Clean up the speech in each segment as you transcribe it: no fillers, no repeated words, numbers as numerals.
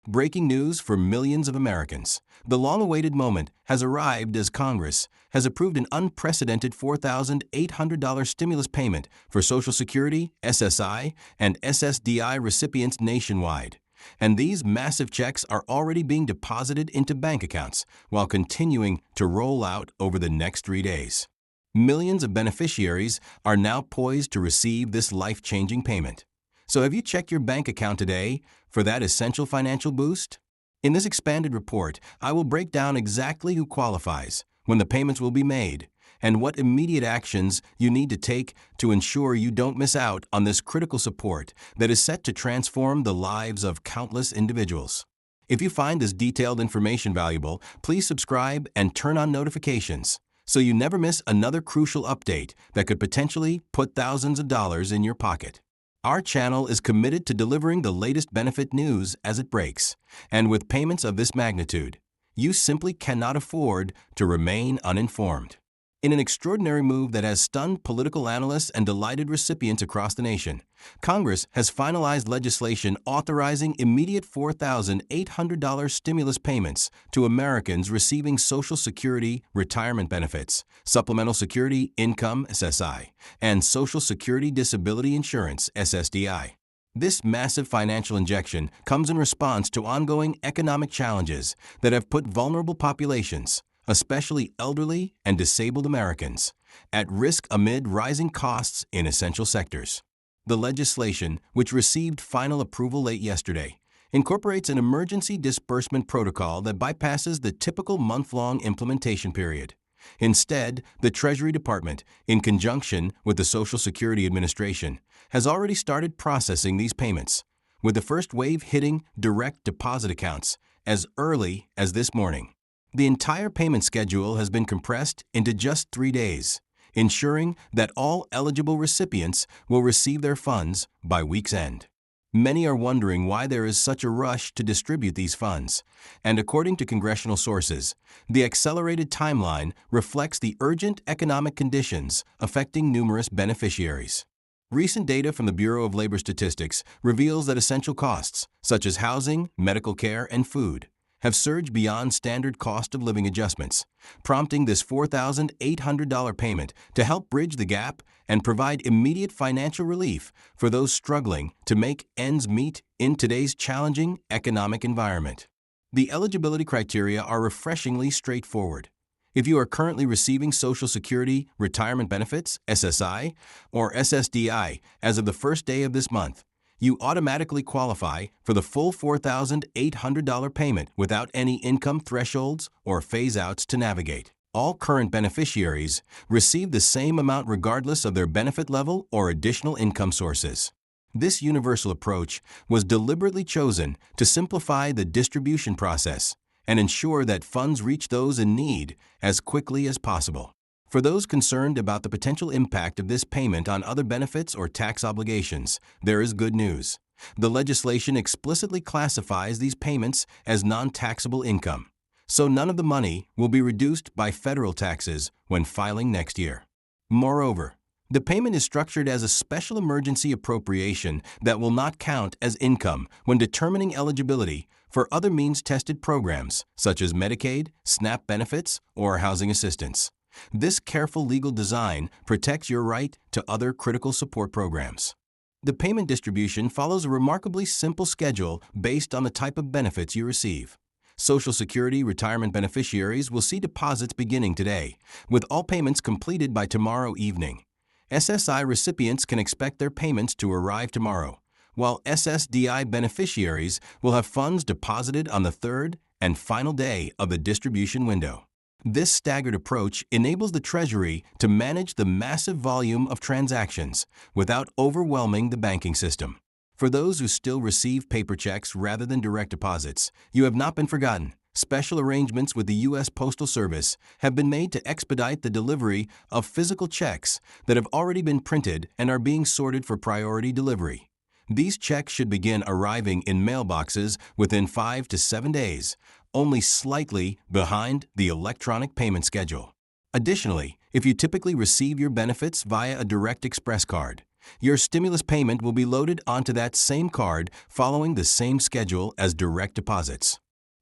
Breaking news for millions of Americans. The long-awaited moment has arrived as Congress has approved an unprecedented $4,800 stimulus payment for Social Security, SSI, and SSDI recipients nationwide. And these massive checks are already being deposited into bank accounts while continuing to roll out over the next 3 days. Millions of beneficiaries are now poised to receive this life-changing payment. So have you checked your bank account today for that essential financial boost? In this expanded report, I will break down exactly who qualifies, when the payments will be made, and what immediate actions you need to take to ensure you don't miss out on this critical support that is set to transform the lives of countless individuals. If you find this detailed information valuable, please subscribe and turn on notifications so you never miss another crucial update that could potentially put thousands of dollars in your pocket. Our channel is committed to delivering the latest benefit news as it breaks, and with payments of this magnitude, you simply cannot afford to remain uninformed. In an extraordinary move that has stunned political analysts and delighted recipients across the nation, Congress has finalized legislation authorizing immediate $4,800 stimulus payments to Americans receiving Social Security retirement benefits, Supplemental Security Income (SSI), and Social Security Disability Insurance (SSDI). This massive financial injection comes in response to ongoing economic challenges that have put vulnerable populations, especially elderly and disabled Americans, at risk amid rising costs in essential sectors. The legislation, which received final approval late yesterday, incorporates an emergency disbursement protocol that bypasses the typical month-long implementation period. Instead, the Treasury Department, in conjunction with the Social Security Administration, has already started processing these payments, with the first wave hitting direct deposit accounts as early as this morning. The entire payment schedule has been compressed into just 3 days, ensuring that all eligible recipients will receive their funds by week's end. Many are wondering why there is such a rush to distribute these funds, and according to congressional sources, the accelerated timeline reflects the urgent economic conditions affecting numerous beneficiaries. Recent data from the Bureau of Labor Statistics reveals that essential costs, such as housing, medical care, and food, have surged beyond standard cost of living adjustments, prompting this $4,800 payment to help bridge the gap and provide immediate financial relief for those struggling to make ends meet in today's challenging economic environment. The eligibility criteria are refreshingly straightforward. If you are currently receiving Social Security retirement benefits, SSI, or SSDI as of the first day of this month, you automatically qualify for the full $4,800 payment without any income thresholds or phase-outs to navigate. All current beneficiaries receive the same amount regardless of their benefit level or additional income sources. This universal approach was deliberately chosen to simplify the distribution process and ensure that funds reach those in need as quickly as possible. For those concerned about the potential impact of this payment on other benefits or tax obligations, there is good news. The legislation explicitly classifies these payments as non-taxable income, so none of the money will be reduced by federal taxes when filing next year. Moreover, the payment is structured as a special emergency appropriation that will not count as income when determining eligibility for other means-tested programs such as Medicaid, SNAP benefits, or housing assistance. This careful legal design protects your right to other critical support programs. The payment distribution follows a remarkably simple schedule based on the type of benefits you receive. Social Security retirement beneficiaries will see deposits beginning today, with all payments completed by tomorrow evening. SSI recipients can expect their payments to arrive tomorrow, while SSDI beneficiaries will have funds deposited on the third and final day of the distribution window. This staggered approach enables the Treasury to manage the massive volume of transactions without overwhelming the banking system. For those who still receive paper checks rather than direct deposits, you have not been forgotten. Special arrangements with the U.S. Postal Service have been made to expedite the delivery of physical checks that have already been printed and are being sorted for priority delivery. These checks should begin arriving in mailboxes within 5 to 7 days, only slightly behind the electronic payment schedule. Additionally, if you typically receive your benefits via a direct express card, Your stimulus payment will be loaded onto that same card following the same schedule as direct deposits.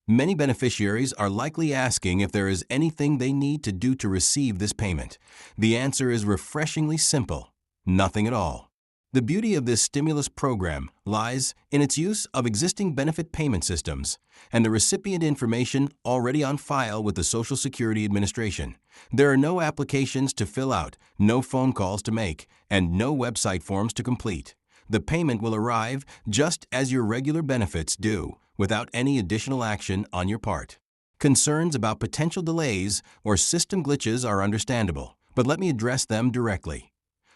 Many beneficiaries are likely asking if there is anything they need to do to receive this payment. The answer is refreshingly simple: nothing at all. The beauty of this stimulus program lies in its use of existing benefit payment systems and the recipient information already on file with the Social Security Administration. There are no applications to fill out, no phone calls to make, and no website forms to complete. The payment will arrive just as your regular benefits do, without any additional action on your part. Concerns about potential delays or system glitches are understandable, but let me address them directly.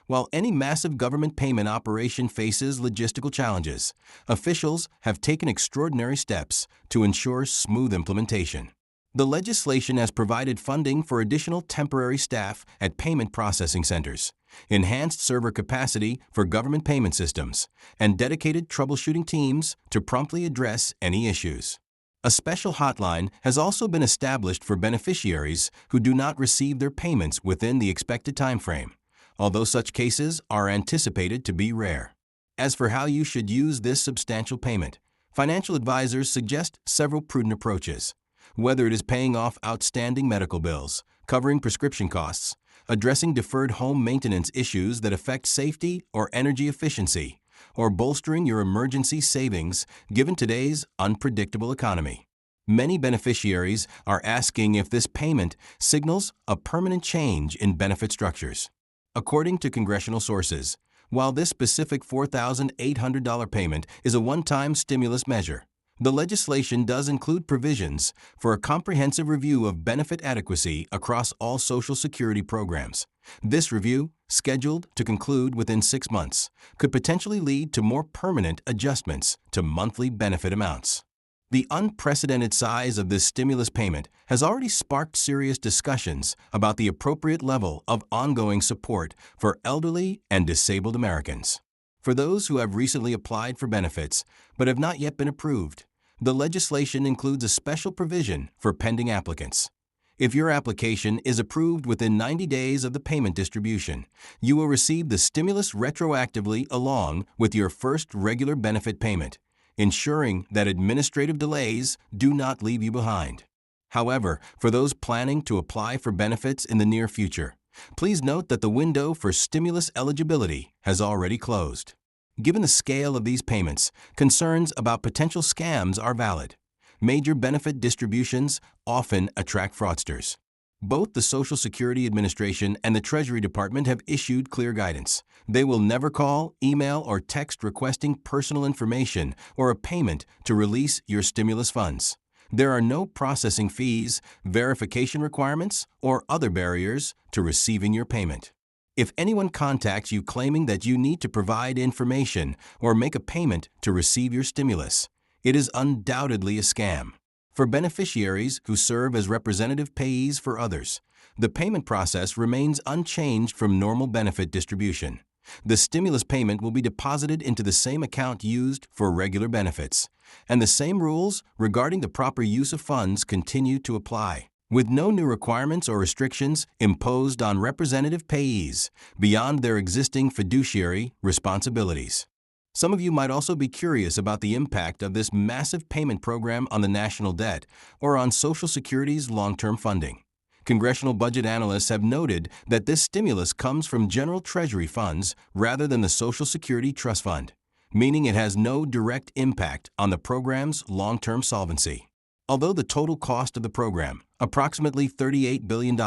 While any massive government payment operation faces logistical challenges, officials have taken extraordinary steps to ensure smooth implementation. The legislation has provided funding for additional temporary staff at payment processing centers, enhanced server capacity for government payment systems, and dedicated troubleshooting teams to promptly address any issues. A special hotline has also been established for beneficiaries who do not receive their payments within the expected timeframe, although such cases are anticipated to be rare. As for how you should use this substantial payment, financial advisors suggest several prudent approaches. Whether it is paying off outstanding medical bills, covering prescription costs, addressing deferred home maintenance issues that affect safety or energy efficiency, or bolstering your emergency savings given today's unpredictable economy. Many beneficiaries are asking if this payment signals a permanent change in benefit structures. According to congressional sources, while this specific $4,800 payment is a one-time stimulus measure, the legislation does include provisions for a comprehensive review of benefit adequacy across all Social Security programs. This review, scheduled to conclude within 6 months, could potentially lead to more permanent adjustments to monthly benefit amounts. The unprecedented size of this stimulus payment has already sparked serious discussions about the appropriate level of ongoing support for elderly and disabled Americans. For those who have recently applied for benefits but have not yet been approved, the legislation includes a special provision for pending applicants. If your application is approved within 90 days of the payment distribution, you will receive the stimulus retroactively along with your first regular benefit payment, ensuring that administrative delays do not leave you behind. However, for those planning to apply for benefits in the near future, please note that the window for stimulus eligibility has already closed. Given the scale of these payments, concerns about potential scams are valid. Major benefit distributions often attract fraudsters. Both the Social Security Administration and the Treasury Department have issued clear guidance. They will never call, email, or text requesting personal information or a payment to release your stimulus funds. There are no processing fees, verification requirements, or other barriers to receiving your payment. If anyone contacts you claiming that you need to provide information or make a payment to receive your stimulus, it is undoubtedly a scam. For beneficiaries who serve as representative payees for others, the payment process remains unchanged from normal benefit distribution. The stimulus payment will be deposited into the same account used for regular benefits, and the same rules regarding the proper use of funds continue to apply, with no new requirements or restrictions imposed on representative payees beyond their existing fiduciary responsibilities. Some of you might also be curious about the impact of this massive payment program on the national debt or on Social Security's long-term funding. Congressional budget analysts have noted that this stimulus comes from general Treasury funds rather than the Social Security Trust Fund, meaning it has no direct impact on the program's long-term solvency. Although the total cost of the program, approximately $38 billion,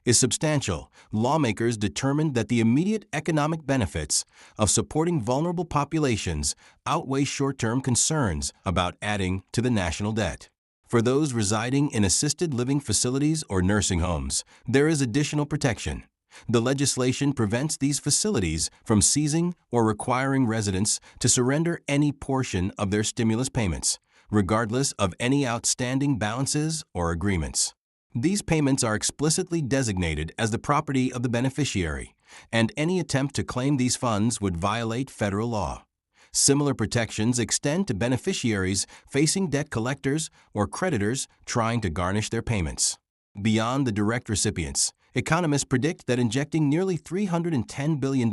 is substantial, lawmakers determined that the immediate economic benefits of supporting vulnerable populations outweigh short-term concerns about adding to the national debt. For those residing in assisted living facilities or nursing homes, there is additional protection. The legislation prevents these facilities from seizing or requiring residents to surrender any portion of their stimulus payments, regardless of any outstanding balances or agreements. These payments are explicitly designated as the property of the beneficiary, and any attempt to claim these funds would violate federal law. Similar protections extend to beneficiaries facing debt collectors or creditors trying to garnish their payments. Beyond the direct recipients, Economists predict that injecting nearly $310 billion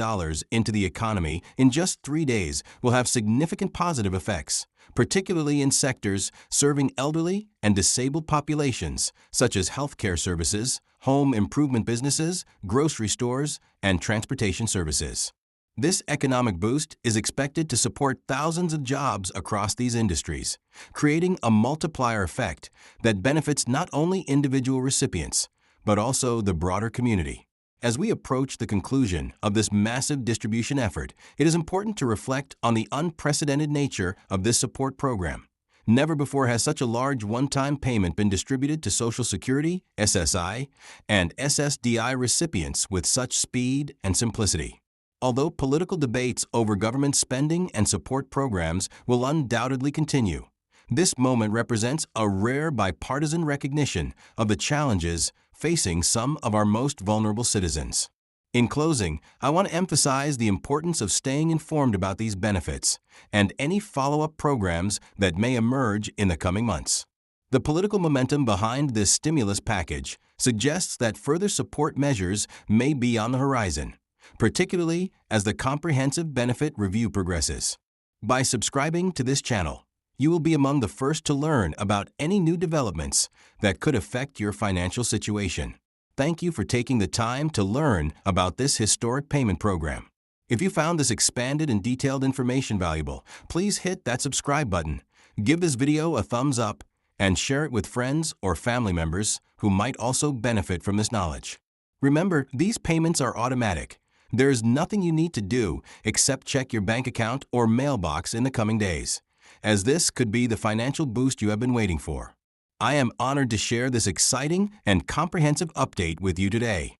into the economy in just 3 days will have significant positive effects, particularly in sectors serving elderly and disabled populations, such as healthcare services, home improvement businesses, grocery stores, and transportation services. This economic boost is expected to support thousands of jobs across these industries, creating a multiplier effect that benefits not only individual recipients, but also the broader community. As we approach the conclusion of this massive distribution effort, it is important to reflect on the unprecedented nature of this support program. Never before has such a large one-time payment been distributed to Social Security, SSI, and SSDI recipients with such speed and simplicity. Although political debates over government spending and support programs will undoubtedly continue, this moment represents a rare bipartisan recognition of the challenges facing some of our most vulnerable citizens. In closing, I want to emphasize the importance of staying informed about these benefits and any follow-up programs that may emerge in the coming months. The political momentum behind this stimulus package suggests that further support measures may be on the horizon, particularly as the comprehensive benefit review progresses. By subscribing to this channel, you will be among the first to learn about any new developments that could affect your financial situation. Thank you for taking the time to learn about this historic payment program. If you found this expanded and detailed information valuable, please hit that subscribe button, give this video a thumbs up, and share it with friends or family members who might also benefit from this knowledge. Remember, these payments are automatic. There is nothing you need to do except check your bank account or mailbox in the coming days, as this could be the financial boost you have been waiting for. I am honored to share this exciting and comprehensive update with you today.